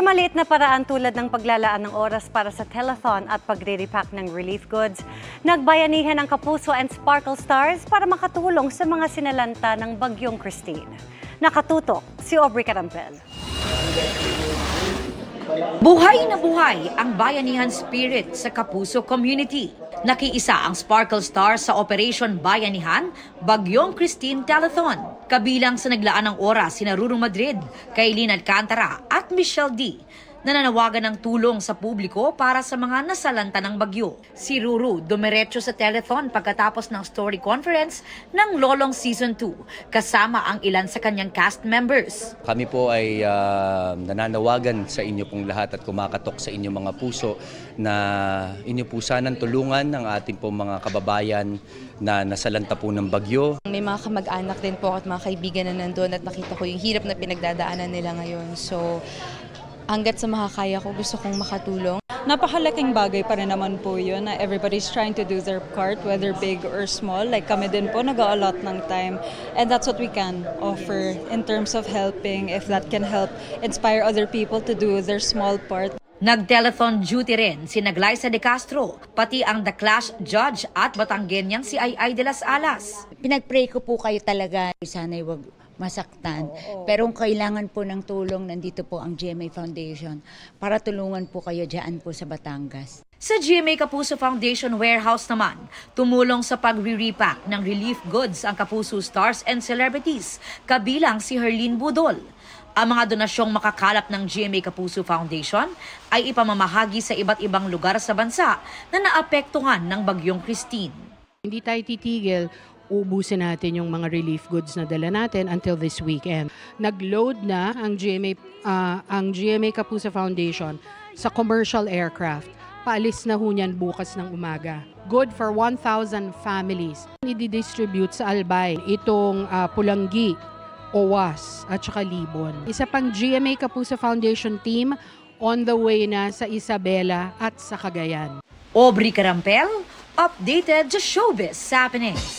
maliit na paraan tulad ng paglalaan ng oras para sa telethon at pagre-repack ng relief goods, nagbayanihan ang Kapuso and Sparkle Stars para makatulong sa mga sinalanta ng Bagyong Christine. Nakatutok si Aubrey Carampel. Buhay na buhay ang bayanihan spirit sa Kapuso community. Nakiisa ang Sparkle Stars sa Operation Bayanihan, Bagyong Christine Telethon. Kabilang sa naglaan ng oras sina Ruru Madrid, Kailin Alcantara at Michelle D. Nananawagan ng tulong sa publiko para sa mga nasalanta ng bagyo. Si Ruru dumiretso sa telethon pagkatapos ng story conference ng Lolong Season 2 kasama ang ilan sa kanyang cast members. Kami po ay nananawagan sa inyo pong lahat at kumakatok sa inyong mga puso na inyo po sanang tulungan ng ating pong mga kababayan na nasalanta po ng bagyo. May mga kamag-anak din po at mga kaibigan na nandun at nakita ko yung hirap na pinagdadaanan nila ngayon. So, hanggat sa makakaya ko, gusto kong makatulong. Napakalaking bagay pa rin naman po yun na everybody's trying to do their part, whether big or small. Like kami din po, nag-a-allot ng time. And that's what we can offer in terms of helping, if that can help inspire other people to do their small part. Nag-telethon duty rin si Glyza De Castro, pati ang The Clash judge at Batanggenyang si Ay de las Alas. Pinag-pray ko po kayo talaga, sana'y wag masaktan. Pero kung kailangan po ng tulong, nandito po ang GMA Foundation para tulungan po kayo dyan po sa Batangas. Sa GMA Kapuso Foundation Warehouse naman, tumulong sa pagre-repack ng relief goods ang Kapuso stars and celebrities, kabilang si Herlene Budol. Ang mga donasyong makakalap ng GMA Kapuso Foundation ay ipamamahagi sa iba't ibang lugar sa bansa na naapektuhan ng Bagyong Christine. Hindi tayo titigil, ubusin natin yung mga relief goods na dala natin until this weekend. Nag-load na ang GMA Kapuso Foundation sa commercial aircraft. Paalis na ho niyan bukas ng umaga. Good for 1,000 families. I-distribute sa Albay itong Pulanggi, Owas at saka Libon. Isa pang GMA Kapuso Foundation team on the way na sa Isabela at sa Cagayan. Aubrey Carampel, updated sa Showbiz Happenings.